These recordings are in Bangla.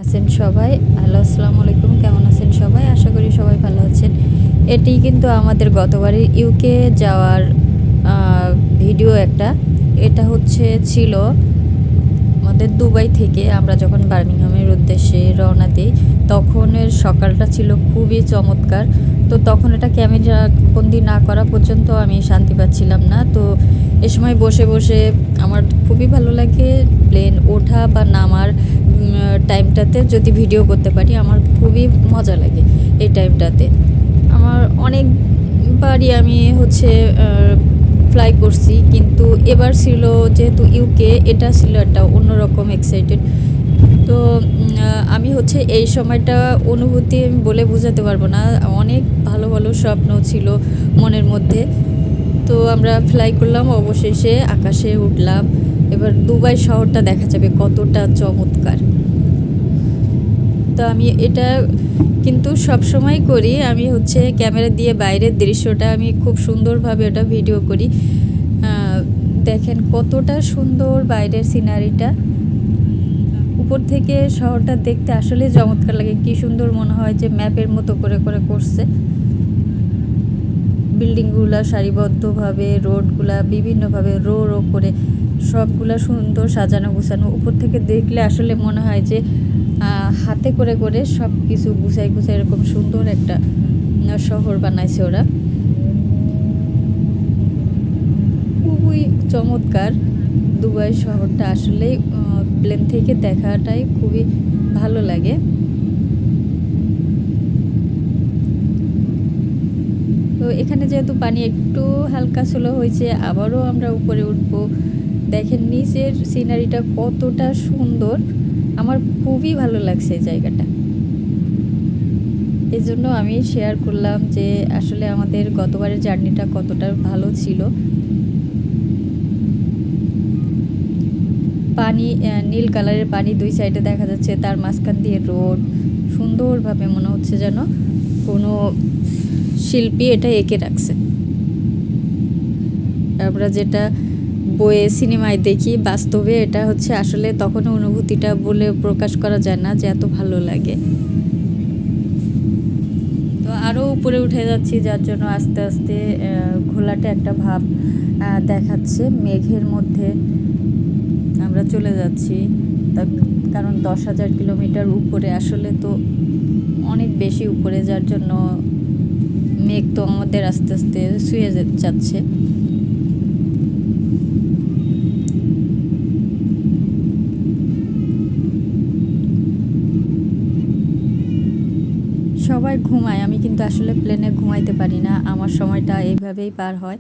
আছেন সবাই? হ্যালো, আসসালামু আলাইকুম। কেমন আছেন সবাই? আশা করি সবাই ভালো আছেন। এটি কিন্তু আমাদের গতবারের ইউকে যাওয়ার আ ভিডিও একটা। এটা ছিল আমাদের দুবাই থেকে আমরা যখন বার্মিংহামের উদ্দেশ্যে রওনা দিই, তখনের সকালটা ছিল খুবই চমৎকার। তো তখন এটা ক্যামেরা বন্দি না করা পর্যন্ত আমি শান্তি পাচ্ছিলাম না। তো এ সময় বসে, বসে আমার খুবই ভালো লাগে প্লেন ওঠা বা নামার টাইমটাতে যদি ভিডিও করতে পারি আমার খুবই মজা লাগে এই টাইমটাতে। আমার অনেকবারই আমি ফ্লাই করছি, কিন্তু এবার ছিল যেহেতু ইউকে, এটা ছিল একটা অন্যরকম এক্সাইটেড। তো আমি এই সময়টা অনুভূতি আমি বলে বোঝাতে পারবো না। অনেক ভালো ভালো স্বপ্ন ছিল মনের মধ্যে। তো আমরা ফ্লাই করলাম, অবশেষে আকাশে উঠলাম। এবার দুবাই শহরটা দেখা যাবে কতটা চমৎকার। তো আমি এটা কিন্তু সব সময় করি, আমি ক্যামেরা দিয়ে বাইরের দৃশ্যটা আমি খুব সুন্দরভাবে ওটা ভিডিও করি। দেখেন কতটা সুন্দর বাইরের সিনারিটা। উপর থেকে শহরটা দেখতে আসলে চমৎকার লাগে, কি সুন্দর মনে হয় যে ম্যাপের মতো করে করে করছে। বিল্ডিংগুলা সারিবদ্ধভাবে, রোডগুলা বিভিন্নভাবে রো রো করে সবগুলা সুন্দর সাজানো গুছানো। উপর থেকে দেখলে আসলে মনে হয় যে হাতে করে করে সব কিছু গুছাই গুছাই এরকম সুন্দর একটা শহর বানাইছে ওরা। খুবই চমৎকার দুবাই শহরটা, আসলেই প্লেন থেকে দেখাটাই খুবই ভালো লাগে। তো এখানে যেহেতু পানি একটু হালকা স্লো হয়েছে, আবারও আমরা উপরে উঠব। দেখেন নিচের সিনারিটা কতটা সুন্দর, আমার খুবই ভালো লাগছে এই জায়গাটা। এই জন্য আমি শেয়ার করলাম যে আসলে আমাদের গতবারের জার্নিটা কতটা ভালো ছিল। পানি নীল কালারের পানি, দুই সাইডে দেখা যাচ্ছে, তার মাঝখান দিয়ে রোড, সুন্দরভাবে মনে হচ্ছে যেন কোনো শিল্পী এটা এঁকে রাখছে। আমরা যেটা বইয়ে সিনেমায় দেখি, বাস্তবে এটা আসলে তখন অনুভূতিটা বলে প্রকাশ করা যায় না যে এত ভালো লাগে। তো আরও উপরে উঠে যাচ্ছি, যার জন্য আস্তে আস্তে ঘোলাটে একটা ভাব দেখাচ্ছে। মেঘের মধ্যে আমরা চলে যাচ্ছি, কারণ 10,000 কিলোমিটার উপরে, আসলে তো অনেক বেশি উপরে, যার জন্য মেঘ তো আমাদের আস্তে আস্তে শুয়ে যাচ্ছে। সবাই ঘুমায়, আমি কিন্তু আসলে প্লেনে ঘুমাইতে পারি না, আমার সময়টা এইভাবেই পার হয়।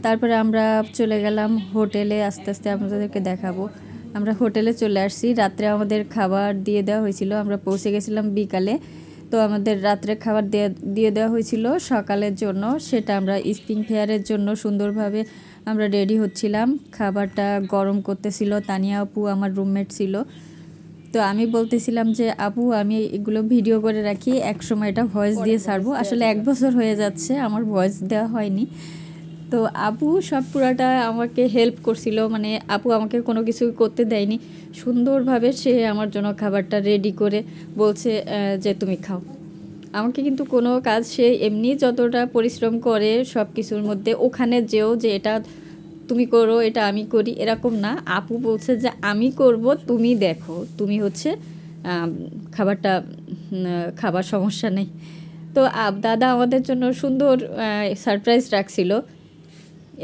তারপরে আমরা চলে গেলাম হোটেলে, আস্তে আস্তে আপনাদেরকে দেখাবো। আমরা হোটেলে চলে আসছি, রাত্রে আমাদের খাবার দিয়ে দেওয়া হয়েছিল, আমরা পৌঁছে গেছিলাম বিকালে। তো আমাদের রাত্রে খাবার দিয়ে দেওয়া হয়েছিল সকালের জন্য, সেটা আমরা স্প্রিং ফেয়ারের জন্য সুন্দরভাবে আমরা রেডি হচ্ছিলাম। খাবারটা গরম করতেছিল তানিয়া আপু, আমার রুমমেট ছিল। তো আমি বলতেছিলাম যে আপু, আমি এগুলো ভিডিও করে রাখি, এক সময় এটা ভয়েস দিয়ে ছাড়বো। আসলে 1 বছর হয়ে যাচ্ছে আমার ভয়েস দেওয়া হয়নি। তো আপু সব পুরাটা আমাকে হেল্প করছিল, মানে আপু আমাকে কোনো কিছু করতে দেয়নি, সুন্দরভাবে সে আমার জন্য খাবারটা রেডি করে বলছে যে তুমি খাও। আমাকে কিন্তু কোনো কাজ সে এমনি যতটা পরিশ্রম করে সব কিছুর মধ্যে, ওখানে যেও যে এটা তুমি করো এটা আমি করি এরকম না, আপু বলছে যে আমি করব, তুমি দেখো, তুমি খাবারটা খাবার সমস্যা নেই। তো দাদা আমাদের জন্য সুন্দর সারপ্রাইজ রাখছিল,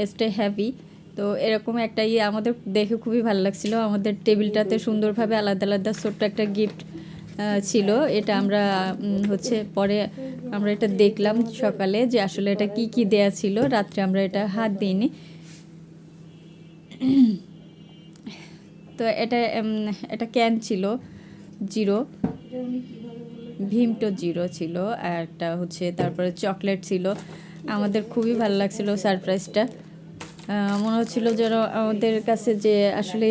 স্টে হ্যাপি। তো এরকম একটা আমাদের দেখে খুবই ভালো লাগছিল। আমাদের টেবিলটাতে সুন্দরভাবে আলাদা আলাদা ছোট্ট একটা গিফট ছিল। এটা আমরা পরে আমরা এটা দেখলাম সকালে যে আসলে এটা কি কি দেয়া ছিল, রাত্রে আমরা এটা হাত দিইনি। তো এটা ক্যান ছিল জিরো, ভিমটো জিরো ছিল, আর একটা তারপরে চকলেট ছিল। আমাদের খুবই ভালো লাগছিল সারপ্রাইজটা। মনে হচ্ছিল যেন আমাদের কাছে যে আসলে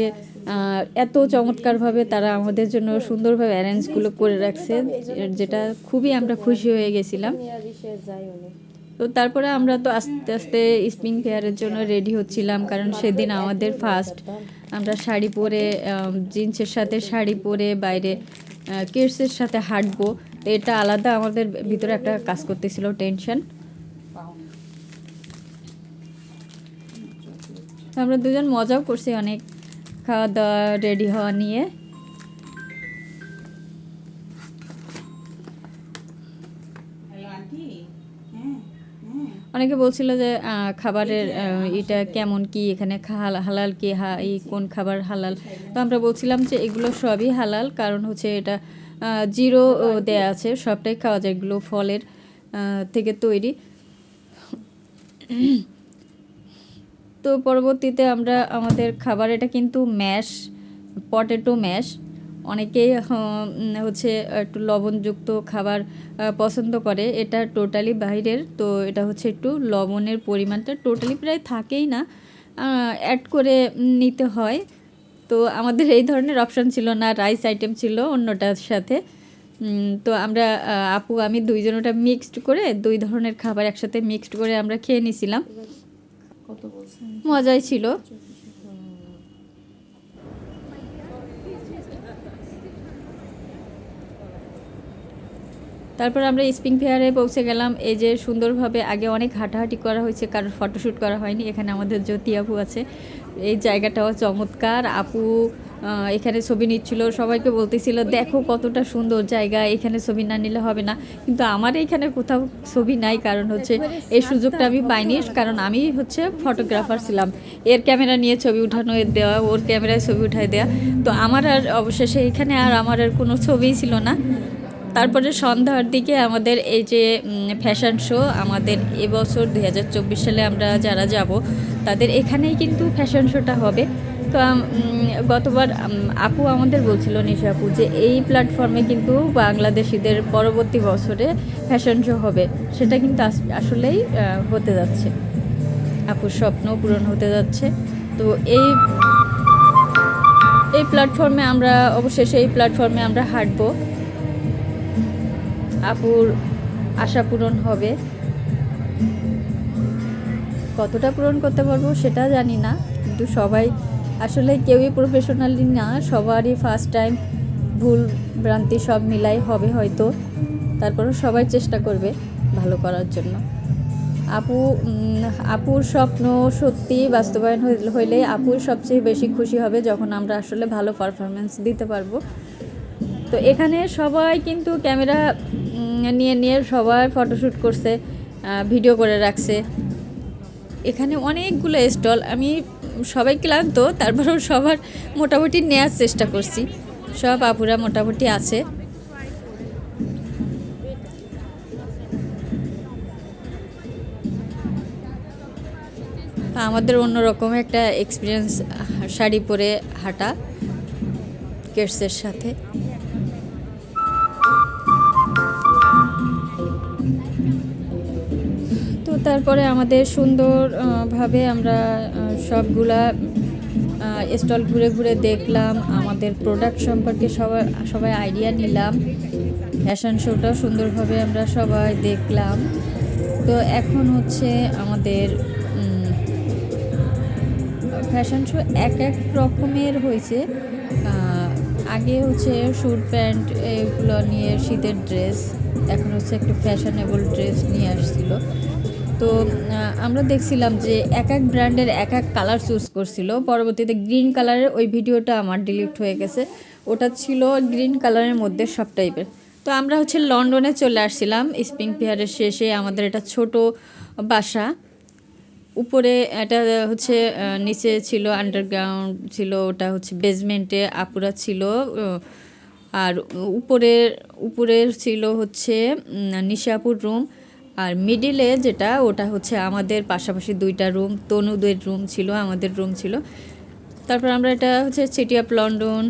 এত চমৎকারভাবে তারা আমাদের জন্য সুন্দরভাবে অ্যারেঞ্জগুলো করে রাখছে, যেটা খুবই আমরা খুশি হয়ে গেছিলাম। তো তারপরে আমরা তো আস্তে আস্তে স্প্রিং ফেয়ারের জন্য রেডি হচ্ছিলাম, কারণ সেদিন আমাদের ফার্স্ট। আমরা শাড়ি পরে, জিন্সের সাথে শাড়ি পরে বাইরে কিডসের সাথে হাঁটবো, তো এটা আলাদা আমাদের ভিতরে একটা কাজ করতেছিল, টেনশন। আমরা দুজন মজাও করছি অনেক, খাওয়া দাওয়া রেডি হওয়া নিয়ে। অনেকে বলছিল যে খাবারের এটা কেমন কি, এখানে হালাল কি, এই কোন খাবার হালাল। তো আমরা বলছিলাম যে এগুলো সবই হালাল, কারণ হচ্ছে এটা জিরো দেয়া আছে, সবটাই খাওয়া যায়, এগুলো ফলের থেকে তৈরি। তো পরবর্তীতে আমরা আমাদের খাবার, এটা কিন্তু ম্যাশ, পটেটো ম্যাশ। অনেকেই হচ্ছে একটু লবণযুক্ত খাবার পছন্দ করে, এটা টোটালি বাইরের। তো এটা হচ্ছে একটু লবণের পরিমাণটা টোটালি প্রায় থাকেই না, অ্যাড করে নিতে হয়। তো আমাদের এই ধরনের অপশান ছিল না, রাইস আইটেম ছিল অন্যটার সাথে। তো আমরা আপু আমি দুইজন ওটা মিক্সড করে, দুই ধরনের খাবার একসাথে মিক্সড করে আমরা খেয়ে নিয়েছিলাম, মজাই ছিল। তারপর আমরা স্প্রিং ফেয়ারে পৌঁছে গেলাম। এই যে সুন্দরভাবে, আগে অনেক হাঁটাহাঁটি করা হয়েছে, কারোর ফটোশ্যুট করা হয়নি। এখানে আমাদের জ্যোতি আপু আছে, এই জায়গাটাও চমৎকার। আপু এখানে ছবি নিচ্ছিল, সবাইকে বলতেছিল দেখো কতটা সুন্দর জায়গা, এখানে ছবি না নিলে হবে না। কিন্তু আমার এখানে কোথাও ছবি নাই, কারণ হচ্ছে এই সুযোগটা আমি পাইনি, কারণ আমি হচ্ছে ফটোগ্রাফার ছিলাম। এর ক্যামেরা নিয়ে ছবি উঠানো দেওয়া, ওর ক্যামেরায় ছবি উঠাই দেওয়া। তো আমার আর অবশেষে এখানে আমার আর কোনো ছবিই ছিল না। তারপরে সন্ধ্যার দিকে আমাদের এই যে ফ্যাশন শো, আমাদের এবছর 2024 সালে আমরা যারা যাব তাদের এখানেই কিন্তু ফ্যাশন শোটা হবে। তো গতবার আপু আমাদের বলছিল, নিশা আপু, যে এই প্ল্যাটফর্মে কিন্তু বাংলাদেশিদের পরবর্তী বছরে ফ্যাশন শো হবে। সেটা কিন্তু আসলেই হতে যাচ্ছে, আপুর স্বপ্ন পূরণ হতে যাচ্ছে। তো এই প্ল্যাটফর্মে আমরা অবশেষে আমরা হাঁটবো, আপুর আশা পূরণ হবে। কতটা পূরণ করতে পারবো সেটা জানি না, কিন্তু সবাই আসলে কেউই প্রফেশনালি না, সবারই ফার্স্ট টাইম, ভুল ভ্রান্তি সব মিলাই হবে হয়তো। তারপরও সবাই চেষ্টা করবে ভালো করার জন্য। আপুর স্বপ্ন সত্যি বাস্তবায়ন হইলে আপুর সবচেয়ে বেশি খুশি হবে, যখন আমরা আসলে ভালো পারফরমেন্স দিতে পারবো। তো এখানে সবাই কিন্তু ক্যামেরা নিয়ে সবাই ফটোশ্যুট করছে, ভিডিও করে রাখছে। এখানে অনেকগুলো স্টল, আমি সবাই ক্লান্ত, তারপরেও সবার মোটামুটি নেওয়ার চেষ্টা করছি। সব আপুরা মোটামুটি আছে। আমাদের অন্যরকম একটা এক্সপিরিয়েন্স, শাড়ি পরে হাঁটা কিডসের সাথে। তো তারপরে আমাদের সুন্দরভাবে আমরা সবগুলা স্টল ঘুরে ঘুরে দেখলাম, আমাদের প্রোডাক্ট সম্পর্কে সবাই আইডিয়া নিলাম, ফ্যাশন শোটাও সুন্দরভাবে আমরা সবাই দেখলাম। তো এখন হচ্ছে আমাদের ফ্যাশন শো এক রকমের হয়েছে। আগে হচ্ছে স্যুট প্যান্ট এগুলো নিয়ে শীতের ড্রেস, এখন হচ্ছে একটু ফ্যাশনেবল ড্রেস নিয়ে আসছিল। তো আমরা দেখছিলাম যে এক ব্র্যান্ডের এক কালার চুজ করছিল। পরবর্তীতে গ্রিন কালারের ওই ভিডিওটা আমার ডিলিট হয়ে গেছে, ওটা ছিল গ্রিন কালারের মধ্যে সব টাইপের। তো আমরা হচ্ছে লন্ডনে চলে আসছিলাম স্প্রিং ফেয়ারের শেষে। আমাদের এটা ছোট বাসা, উপরে এটা হচ্ছে নিচে ছিল আন্ডারগ্রাউন্ড ছিল, ওটা হচ্ছে বেসমেন্টে আপুরা ছিল। আর উপরের ছিল হচ্ছে নিশাপুর রুম, আর মিডিলে যেটা ওটা হচ্ছে আমাদের পাশাপাশি দুইটা রুম, তনুদের রুম ছিল, আমাদের রুম ছিল। তারপর আমরা এটা হচ্ছে সিটি অফ লন্ডন,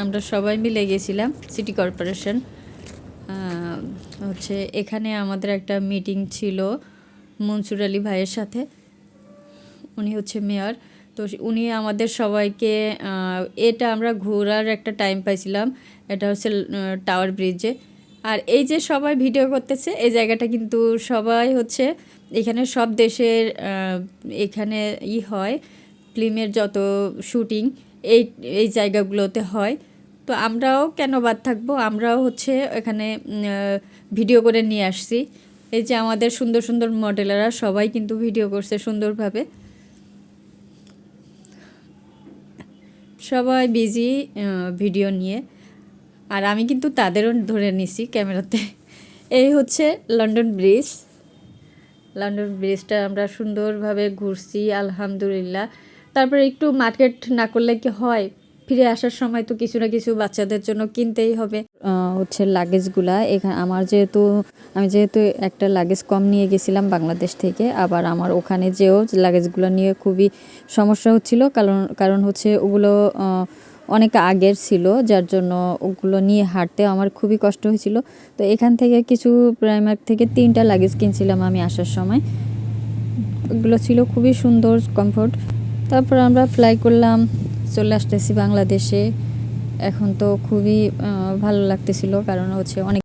আমরা সবাই মিলে গেছিলাম, সিটি কর্পোরেশন। হচ্ছে এখানে আমাদের একটা মিটিং ছিল মনসুর আলী ভাইয়ের সাথে, উনি হচ্ছে মেয়র। তো উনি আমাদের সবাইকে, এটা আমরা ঘোরার একটা টাইম পাইছিলাম, এটা হচ্ছে টাওয়ার ব্রিজে। আর এই যে সবাই ভিডিও করতেছে, এই জায়গাটা কিন্তু সবাই হচ্ছে এখানে সব দেশের এখানে হয়, ফিল্মের যত শুটিং এই জায়গাগুলোতে হয়। তো আমরাও কেন বাদ থাকবো, আমরাও হচ্ছে এখানে ভিডিও করে নিয়ে আসছি। এই যে আমাদের সুন্দর সুন্দর মডেলাররা সবাই কিন্তু ভিডিও করছে সুন্দরভাবে, সবাই বিজি ভিডিও নিয়ে। আর আমি কিন্তু তাদেরও ধরে নিছি ক্যামেরাতে। এই হচ্ছে লন্ডন ব্রিজ। লন্ডন ব্রিজটা আমরা সুন্দরভাবে ঘুরছি আলহামদুলিল্লাহ। তারপরে একটু মার্কেট না করলে কি হয়, ফিরে আসার সময় তো কিছু না কিছু বাচ্চাদের জন্য কিনতেই হবে। হচ্ছে লাগেজগুলা এখানে আমার আমি যেহেতু একটা লাগেজ কম নিয়ে গেছিলাম বাংলাদেশ থেকে, আবার আমার ওখানে যেও লাগেজগুলো নিয়ে খুবই সমস্যা হচ্ছিল, কারণ হচ্ছে ওগুলো অনেক আগের ছিল, যার জন্য ওগুলো নিয়ে হাঁটতে আমার খুবই কষ্ট হয়েছিল। তো এখান থেকে কিছু প্রাইমার্ক থেকে 3টা লাগেজ কিনছিলাম আমি আসার সময়। ওগুলো ছিল খুবই সুন্দর, কমফোর্ট। তারপর আমরা ফ্লাই করলাম, চলে আসতেছি বাংলাদেশে। এখন তো খুবই ভালো লাগতেছিল, কারণ হচ্ছে অনেক